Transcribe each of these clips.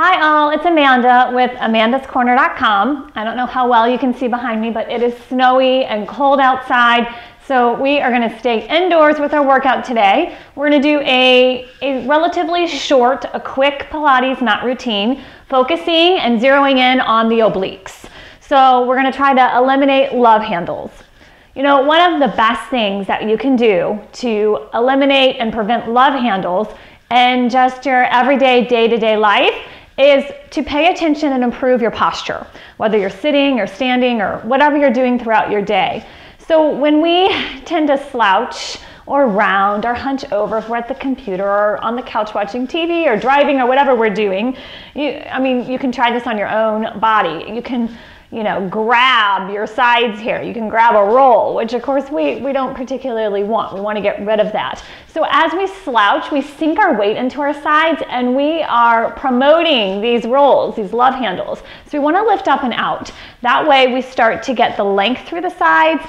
Hi all, it's Amanda with amandascorner.com. I don't know how well you can see behind me, but it is snowy and cold outside. So we are gonna stay indoors with our workout today. We're gonna do a relatively short, a quick Pilates mat routine, focusing and zeroing in on the obliques. So we're gonna try to eliminate love handles. You know, one of the best things that you can do to eliminate and prevent love handles in just your everyday, day-to-day life is to pay attention and improve your posture, whether you're sitting or standing or whatever you're doing throughout your day. So when we tend to slouch or round or hunch over if we're at the computer or on the couch watching TV or driving or whatever we're doing, you can try this on your own body. You can, grab your sides here. You can grab a roll, which of course we don't particularly want. We want to get rid of that. So as we slouch, we sink our weight into our sides and we are promoting these rolls, these love handles. So we want to lift up and out. That way we start to get the length through the sides.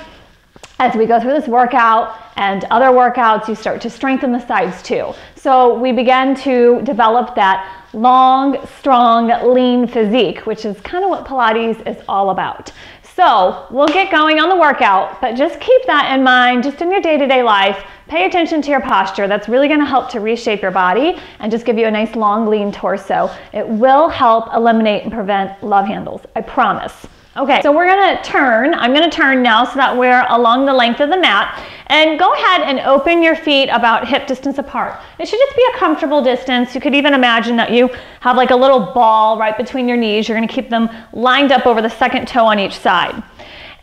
As we go through this workout and other workouts, you start to strengthen the sides too. So we begin to develop that long, strong, lean physique, which is kind of what Pilates is all about. So we'll get going on the workout, but just keep that in mind just in your day-to-day life. Pay attention to your posture. That's really going to help to reshape your body and just give you a nice long, lean torso. It will help eliminate and prevent love handles, I promise. Okay, so we're gonna turn. I'm gonna turn now so that we're along the length of the mat. And go ahead and open your feet about hip distance apart. It should just be a comfortable distance. You could even imagine that you have like a little ball right between your knees. You're gonna keep them lined up over the second toe on each side.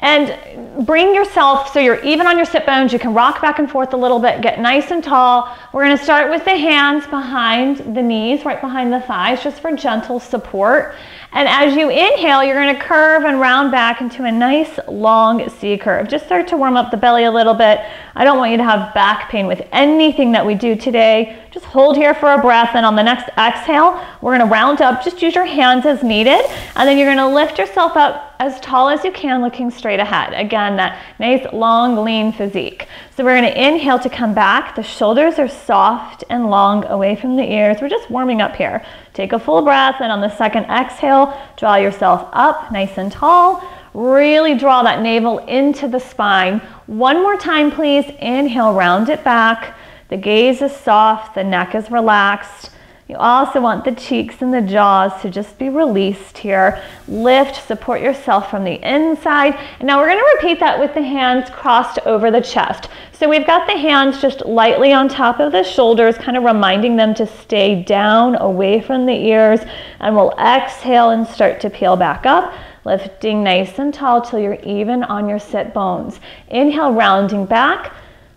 And bring yourself so you're even on your sit bones. You can rock back and forth a little bit, get nice and tall. We're gonna start with the hands behind the knees, right behind the thighs, just for gentle support. And as you inhale, you're gonna curve and round back into a nice long C curve. Just start to warm up the belly a little bit. I don't want you to have back pain with anything that we do today. Just hold here for a breath, and on the next exhale, we're gonna round up. Just use your hands as needed, and then you're gonna lift yourself up as tall as you can, looking straight ahead. Again, that nice long, lean physique. So we're gonna inhale to come back. The shoulders are soft and long away from the ears. We're just warming up here. Take a full breath, and on the second exhale, draw yourself up nice and tall. Really draw that navel into the spine. One more time, please. Inhale, round it back. The gaze is soft, the neck is relaxed. You also want the cheeks and the jaws to just be released here. Lift, support yourself from the inside. And now we're gonna repeat that with the hands crossed over the chest. So we've got the hands just lightly on top of the shoulders, kind of reminding them to stay down away from the ears. And we'll exhale and start to peel back up, lifting nice and tall till you're even on your sit bones. Inhale, rounding back.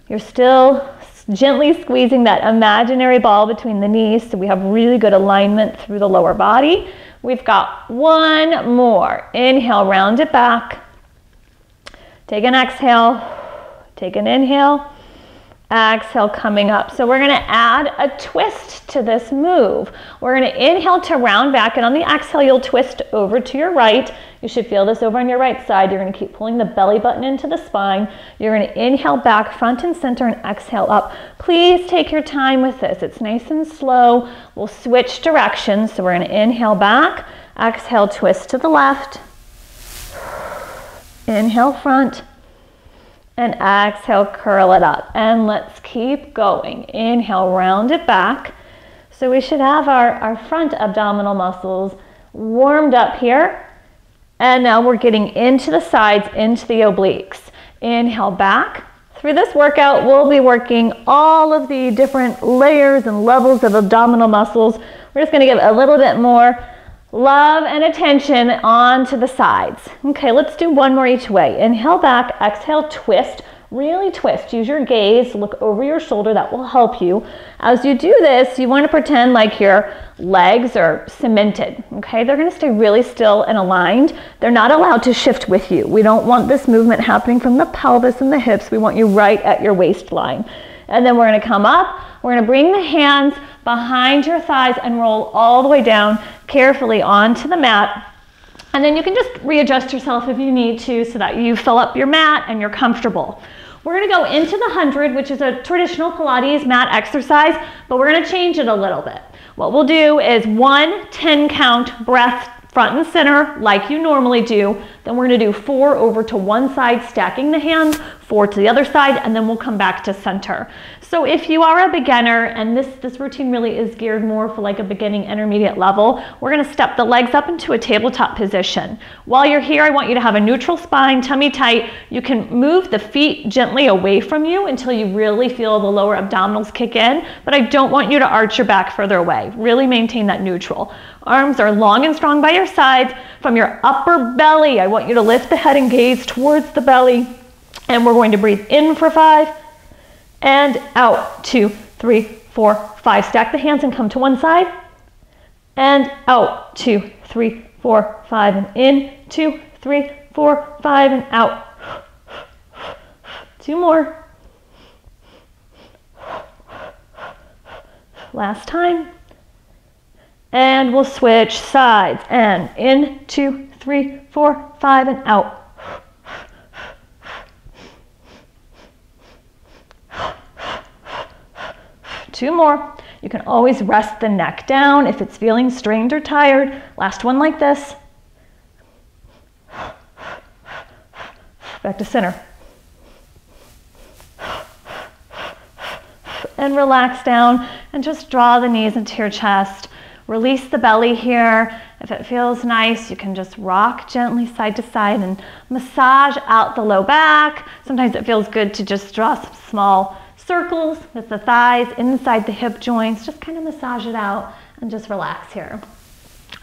You're still gently squeezing that imaginary ball between the knees so we have really good alignment through the lower body. We've got one more. Inhale, round it back. Take an exhale, take an inhale, exhale, coming up. So we're gonna add a twist to this move. We're gonna inhale to round back, and on the exhale, you'll twist over to your right. You should feel this over on your right side. You're gonna keep pulling the belly button into the spine. You're gonna inhale back, front and center, and exhale up. Please take your time with this. It's nice and slow. We'll switch directions. So we're gonna inhale back, exhale, twist to the left. Inhale front, and exhale, curl it up. And let's keep going. Inhale, round it back. So we should have our front abdominal muscles warmed up here. And now we're getting into the sides, into the obliques. Inhale back. Through this workout, we'll be working all of the different layers and levels of abdominal muscles. We're just gonna give a little bit more love and attention onto the sides. Okay, let's do one more each way. Inhale back, exhale, twist. Really twist. Use your gaze, look over your shoulder. That will help you. As you do this, you want to pretend like your legs are cemented. Okay, they're going to stay really still and aligned. They're not allowed to shift with you. We don't want this movement happening from the pelvis and the hips. We want you right at your waistline. And then we're going to come up. We're going to bring the hands behind your thighs and roll all the way down carefully onto the mat. And then you can just readjust yourself if you need to so that you fill up your mat and you're comfortable. We're gonna go into the 100, which is a traditional Pilates mat exercise, but we're gonna change it a little bit. What we'll do is 1 10 count breath front and center like you normally do. Then we're gonna do 4 over to one side, stacking the hands, 4 to the other side, and then we'll come back to center. So if you are a beginner, and this routine really is geared more for like a beginning intermediate level, we're gonna step the legs up into a tabletop position. While you're here, I want you to have a neutral spine, tummy tight. You can move the feet gently away from you until you really feel the lower abdominals kick in, but I don't want you to arch your back further away. Really maintain that neutral. Arms are long and strong by your sides. From your upper belly, I want you to lift the head and gaze towards the belly. And we're going to breathe in for 5 and out, 2, 3, 4, 5. Stack the hands and come to one side. And out, 2, 3, 4, 5. And in, 2, 3, 4, 5. And out. 2 more. Last time. And we'll switch sides. And in, 2, 3, 4, 5. And out. 2 more. You can always rest the neck down if it's feeling strained or tired. Last one like this. Back to center. And relax down and just draw the knees into your chest. Release the belly here. If it feels nice, you can just rock gently side to side and massage out the low back. Sometimes it feels good to just draw some small circles with the thighs inside the hip joints. Just kind of massage it out and just relax here.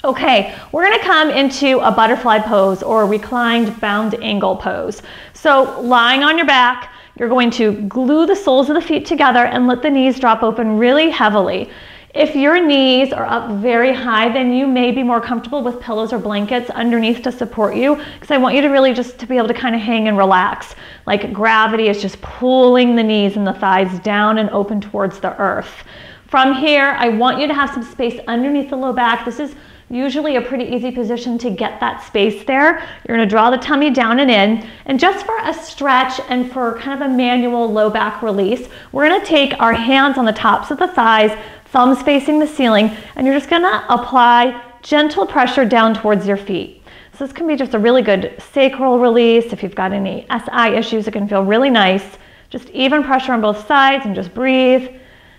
Okay, we're gonna come into a butterfly pose or reclined bound angle pose. So lying on your back, you're going to glue the soles of the feet together and let the knees drop open really heavily. If your knees are up very high, then you may be more comfortable with pillows or blankets underneath to support you, because I want you to really just to be able to kind of hang and relax. Like gravity is just pulling the knees and the thighs down and open towards the earth. From here, I want you to have some space underneath the low back. This is usually a pretty easy position to get that space there. You're gonna draw the tummy down and in, and just for a stretch and for kind of a manual low back release, we're gonna take our hands on the tops of the thighs, thumbs facing the ceiling, and you're just gonna apply gentle pressure down towards your feet. So this can be just a really good sacral release. If you've got any SI issues, it can feel really nice. Just even pressure on both sides and just breathe.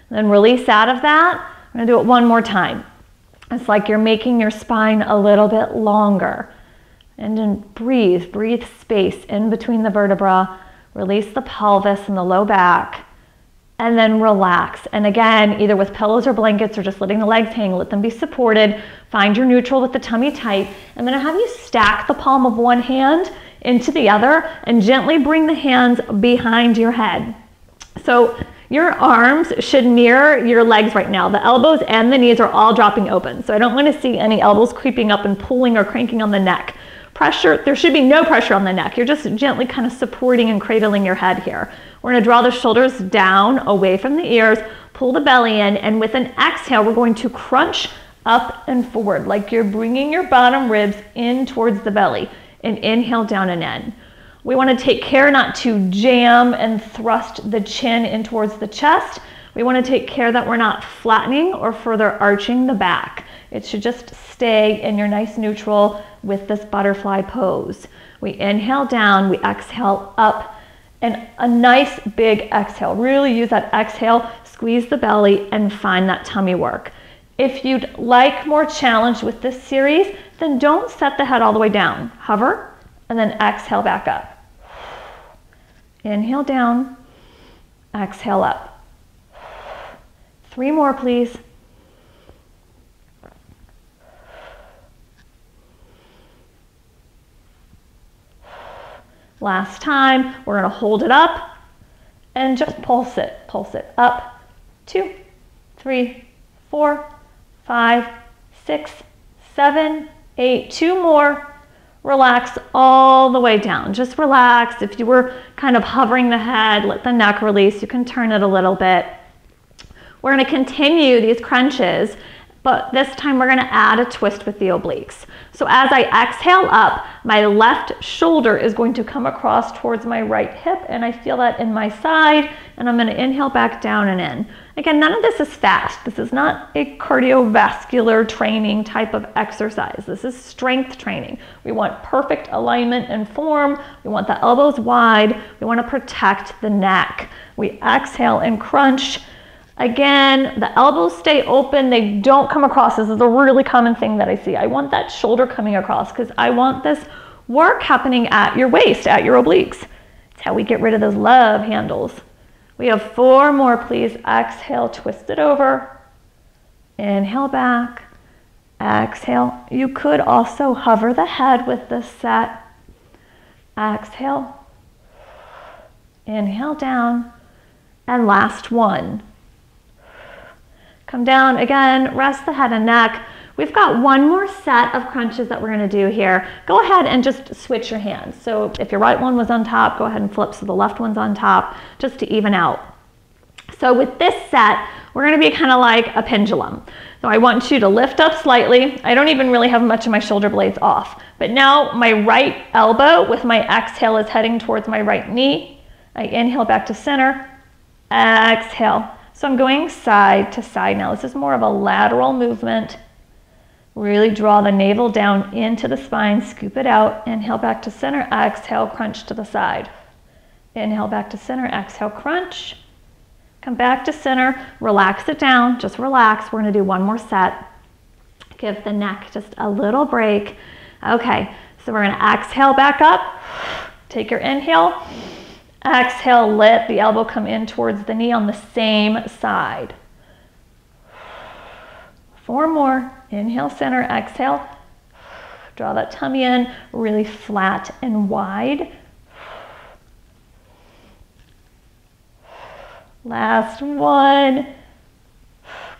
And then release out of that. I'm gonna do it one more time. It's like you're making your spine a little bit longer. And then breathe space in between the vertebra. Release the pelvis and the low back. And then relax. And again, either with pillows or blankets or just letting the legs hang, let them be supported. Find your neutral with the tummy tight. I'm gonna have you stack the palm of one hand into the other and gently bring the hands behind your head. So your arms should mirror your legs right now. The elbows and the knees are all dropping open. So I don't want to see any elbows creeping up and pulling or cranking on the neck. Pressure, there should be no pressure on the neck. You're just gently kind of supporting and cradling your head here. We're going to draw the shoulders down away from the ears, pull the belly in, and with an exhale, we're going to crunch up and forward like you're bringing your bottom ribs in towards the belly. And inhale down and in. We want to take care not to jam and thrust the chin in towards the chest. We want to take care that we're not flattening or further arching the back. It should just stay in your nice neutral with this butterfly pose. We inhale down, we exhale up, and a nice big exhale. Really use that exhale, squeeze the belly, and find that tummy work. If you'd like more challenge with this series, then don't set the head all the way down. Hover, and then exhale back up. Inhale down, exhale up. 3 more, please. Last time, we're gonna hold it up and just pulse it up. 2, 3, 4, 5, 6, 7, 8, 2 more. Relax all the way down. Just relax. If you were kind of hovering the head, let the neck release. You can turn it a little bit. We're going to continue these crunches but this time we're gonna add a twist with the obliques. So as I exhale up, my left shoulder is going to come across towards my right hip, and I feel that in my side, and I'm gonna inhale back down and in. Again, none of this is fast. This is not a cardiovascular training type of exercise. This is strength training. We want perfect alignment and form. We want the elbows wide. We want to protect the neck. We exhale and crunch. Again, the elbows stay open. They don't come across. This is a really common thing that I see. I want that shoulder coming across because I want this work happening at your waist, at your obliques. It's how we get rid of those love handles. We have 4 more, please. Exhale, twist it over. Inhale back. Exhale. You could also hover the head with this set. Exhale. Inhale down. And last one. Come down again, rest the head and neck. We've got one more set of crunches that we're gonna do here. Go ahead and just switch your hands. So if your right one was on top, go ahead and flip so the left one's on top, just to even out. So with this set, we're gonna be kind of like a pendulum. So I want you to lift up slightly. I don't even really have much of my shoulder blades off, but now my right elbow with my exhale is heading towards my right knee. I inhale back to center, exhale. So I'm going side to side now. This is more of a lateral movement. Really draw the navel down into the spine, scoop it out, inhale back to center, exhale, crunch to the side. Inhale back to center, exhale, crunch. Come back to center, relax it down, just relax. We're gonna do one more set. Give the neck just a little break. Okay, so we're gonna exhale back up, take your inhale, exhale, let the elbow come in towards the knee on the same side. 4 more. Inhale, center, exhale. Draw that tummy in, really flat and wide. Last one.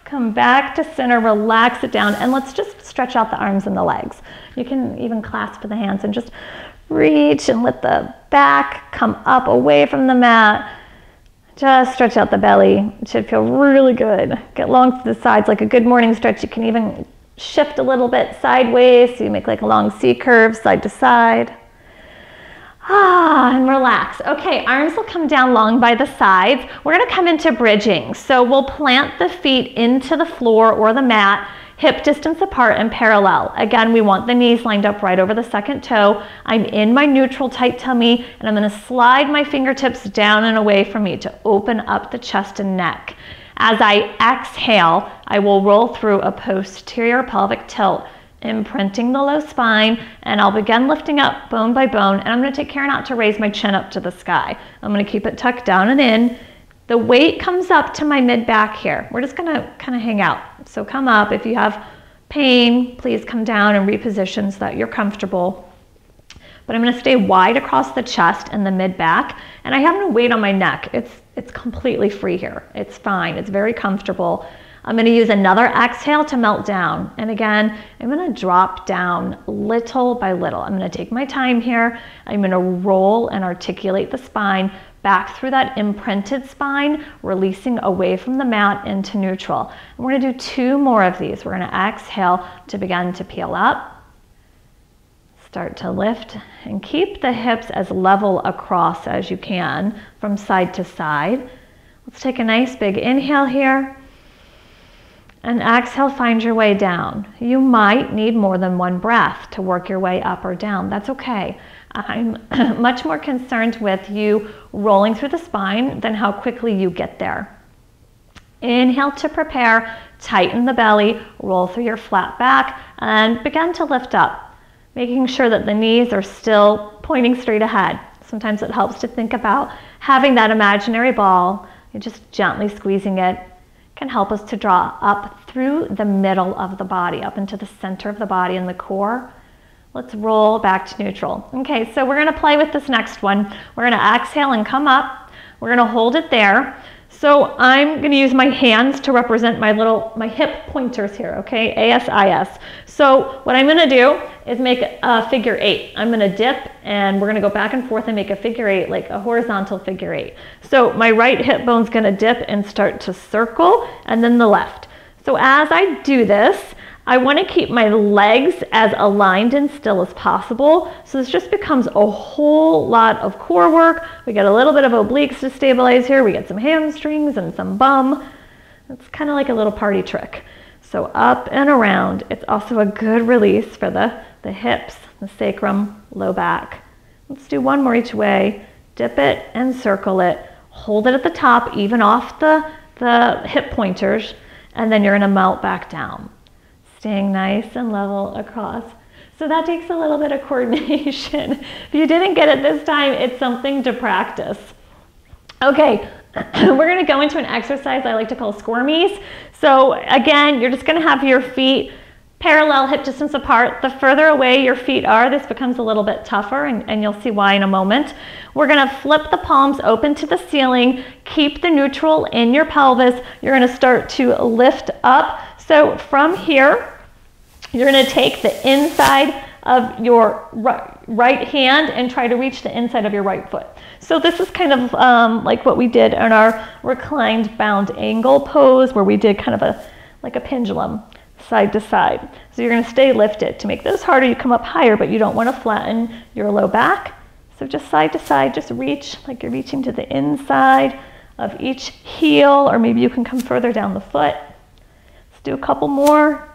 Come back to center, relax it down, and let's just stretch out the arms and the legs. You can even clasp the hands and just reach and let the back come up away from the mat. Just stretch out the belly. It should feel really good. Get long to the sides like a good morning stretch. You can even shift a little bit sideways so you make like a long C curve side to side. And relax. Okay, arms will come down long by the sides. We're gonna come into bridging. So we'll plant the feet into the floor or the mat, hip distance apart and parallel. Again, we want the knees lined up right over the second toe. I'm in my neutral tight tummy, and I'm gonna slide my fingertips down and away from me to open up the chest and neck. As I exhale, I will roll through a posterior pelvic tilt, imprinting the low spine, and I'll begin lifting up bone by bone, and I'm gonna take care not to raise my chin up to the sky. I'm gonna keep it tucked down and in. The weight comes up to my mid back here. We're just gonna kind of hang out. So come up. If you have pain, please come down and reposition so that you're comfortable. But I'm gonna stay wide across the chest and the mid back, and I have no weight on my neck. It's completely free here. It's fine, it's very comfortable. I'm gonna use another exhale to melt down. And again, I'm gonna drop down little by little. I'm gonna take my time here. I'm gonna roll and articulate the spine back through that imprinted spine, releasing away from the mat into neutral. And we're gonna do 2 more of these. We're gonna exhale to begin to peel up. Start to lift and keep the hips as level across as you can from side to side. Let's take a nice big inhale here. And exhale, find your way down. You might need more than 1 breath to work your way up or down. That's okay. I'm much more concerned with you rolling through the spine than how quickly you get there. Inhale to prepare, tighten the belly, roll through your flat back, and begin to lift up, making sure that the knees are still pointing straight ahead. Sometimes it helps to think about having that imaginary ball and just gently squeezing it can help us to draw up through the middle of the body, up into the center of the body and the core. Let's roll back to neutral. Okay, so we're gonna play with this next one. We're gonna exhale and come up. We're gonna hold it there. So I'm gonna use my hands to represent my hip pointers here, okay, ASIS. So what I'm gonna do is make a figure 8. I'm gonna dip and we're gonna go back and forth and make a figure 8, like a horizontal figure 8. So my right hip bone's gonna dip and start to circle, and then the left. So as I do this, I want to keep my legs as aligned and still as possible. So this just becomes a whole lot of core work. We get a little bit of obliques to stabilize here. We get some hamstrings and some bum. It's kind of like a little party trick. So up and around. It's also a good release for the hips, the sacrum, low back. Let's do one more each way. Dip it and circle it. Hold it at the top, even off the hip pointers, and then you're going to melt back down. Staying nice and level across. So that takes a little bit of coordination. If you didn't get it this time, it's something to practice. Okay, we're going to go into an exercise I like to call squirmies. So again, you're just going to have your feet parallel, hip distance apart. The further away your feet are, this becomes a little bit tougher, and you'll see why in a moment. We're going to flip the palms open to the ceiling. Keep the neutral in your pelvis. You're going to start to lift up. So from here, you're going to take the inside of your right hand and try to reach the inside of your right foot. So this is kind of like what we did in our reclined bound angle pose, where we did kind of like a pendulum, side to side. So you're going to stay lifted. To make this harder, you come up higher, but you don't want to flatten your low back. So just side to side, just reach like you're reaching to the inside of each heel, or maybe you can come further down the foot. Let's do a couple more.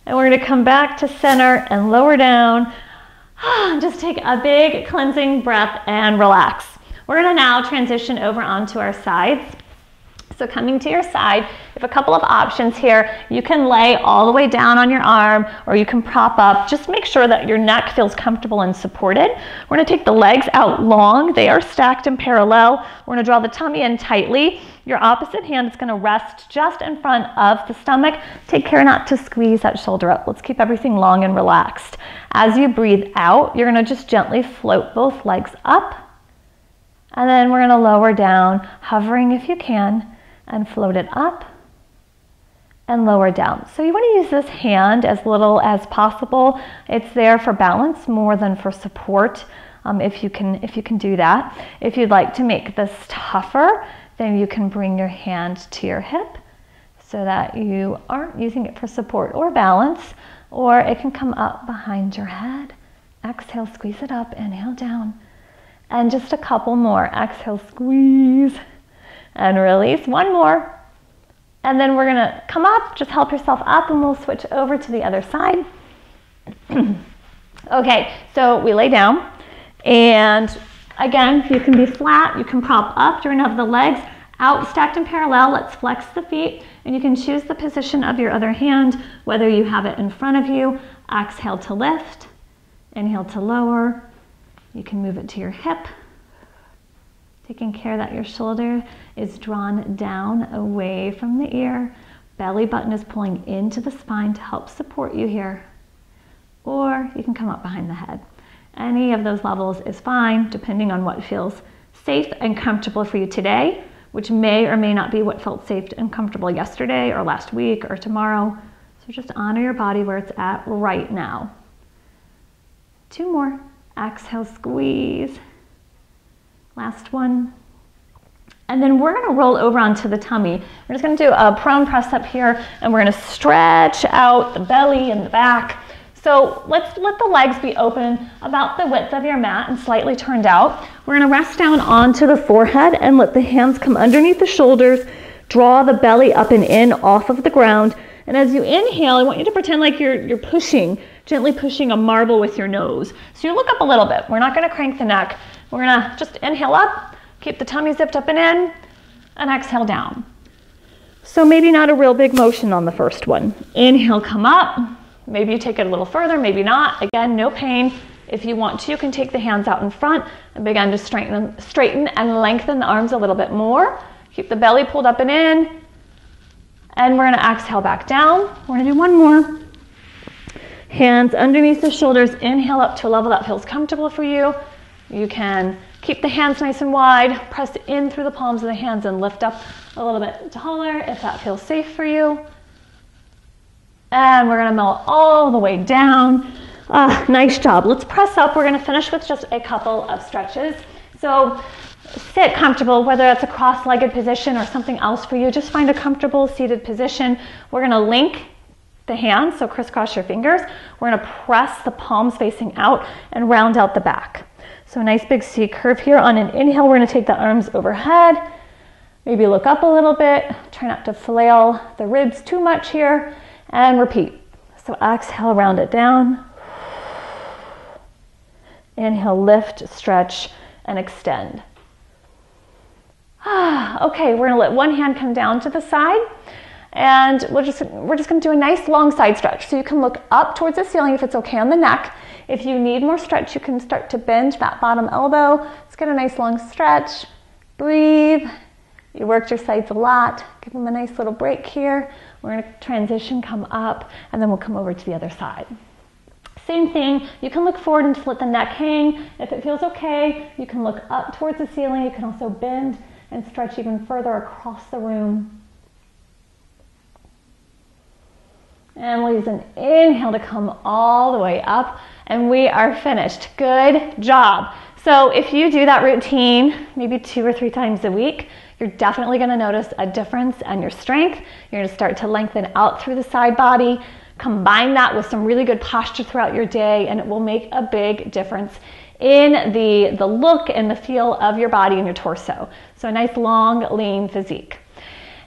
And we're going to come back to center and lower down. Just take a big cleansing breath and relax. We're going to now transition over onto our sides. So coming to your side, you have a couple of options here. You can lay all the way down on your arm, or you can prop up. Just make sure that your neck feels comfortable and supported. We're going to take the legs out long. They are stacked in parallel. We're going to draw the tummy in tightly. Your opposite hand is going to rest just in front of the stomach. Take care not to squeeze that shoulder up. Let's keep everything long and relaxed. As you breathe out, you're going to just gently float both legs up. And then we're going to lower down, hovering if you can, and float it up and lower down. So you want to use this hand as little as possible. It's there for balance more than for support, if you can do that. If you'd like to make this tougher, then you can bring your hand to your hip so that you aren't using it for support or balance, or it can come up behind your head. Exhale, squeeze it up, inhale down. And just a couple more. Exhale, squeeze. And release. One more. And then we're going to come up, just help yourself up, and we'll switch over to the other side. Okay, so we lay down, and again, you can be flat, you can prop up. You're going to have the legs out, stacked in parallel. Let's flex the feet, and you can choose the position of your other hand, whether you have it in front of you. Exhale to lift, inhale to lower. You can move it to your hip, taking care that your shoulder is drawn down away from the ear. Belly button is pulling into the spine to help support you here. Or you can come up behind the head. Any of those levels is fine, depending on what feels safe and comfortable for you today, which may or may not be what felt safe and comfortable yesterday or last week or tomorrow. So just honor your body where it's at right now. Two more. Exhale, squeeze. Last one. And then we're going to roll over onto the tummy. We're just going to do a prone press up here, and we're going to stretch out the belly and the back. So let's let the legs be open about the width of your mat and slightly turned out. We're going to rest down onto the forehead and let the hands come underneath the shoulders. Draw the belly up and in off of the ground. And as you inhale, I want you to pretend like you're pushing, gently pushing a marble with your nose. So you look up a little bit. We're not going to crank the neck. We're going to just inhale up, keep the tummy zipped up and in, and exhale down. So maybe not a real big motion on the first one. Inhale, come up. Maybe you take it a little further, maybe not. Again, no pain. If you want to, you can take the hands out in front and begin to straighten and lengthen the arms a little bit more. Keep the belly pulled up and in. And we're going to exhale back down. We're going to do one more. Hands underneath the shoulders. Inhale up to a level that feels comfortable for you. You can keep the hands nice and wide. Press in through the palms of the hands and lift up a little bit taller if that feels safe for you. And we're going to melt all the way down. Nice job. Let's press up. We're going to finish with just a couple of stretches. So sit comfortable, whether that's a cross-legged position or something else for you. Just find a comfortable seated position. We're going to link the hands, so crisscross your fingers. We're going to press the palms facing out and round out the back. So a nice big C curve here. On an inhale, we're going to take the arms overhead. Maybe look up a little bit. Try not to flail the ribs too much here. And repeat. So exhale, round it down. Inhale, lift, stretch, and extend. Okay, we're gonna let one hand come down to the side, and we're just gonna do a nice long side stretch. So you can look up towards the ceiling if it's okay on the neck. If you need more stretch, you can start to bend that bottom elbow. Let's get a nice long stretch. Breathe. You worked your sides a lot. Give them a nice little break here. We're gonna transition, come up, and then we'll come over to the other side. Same thing, you can look forward and just let the neck hang. If it feels okay, you can look up towards the ceiling. You can also bend and stretch even further across the room. And we'll use an inhale to come all the way up, and we are finished. Good job. So if you do that routine maybe 2 or 3 times a week, you're definitely going to notice a difference in your strength. You're going to start to lengthen out through the side body. Combine that with some really good posture throughout your day, and it will make a big difference in the look and the feel of your body and your torso. So a nice long, lean physique.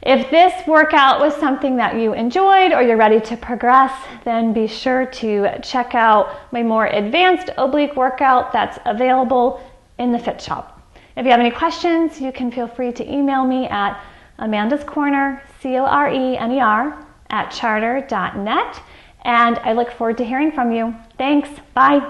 If this workout was something that you enjoyed or you're ready to progress, then be sure to check out my more advanced oblique workout that's available in the Fit Shop. If you have any questions, you can feel free to email me at amandascorner, CORENER, @charter.net, and I look forward to hearing from you. Thanks. Bye.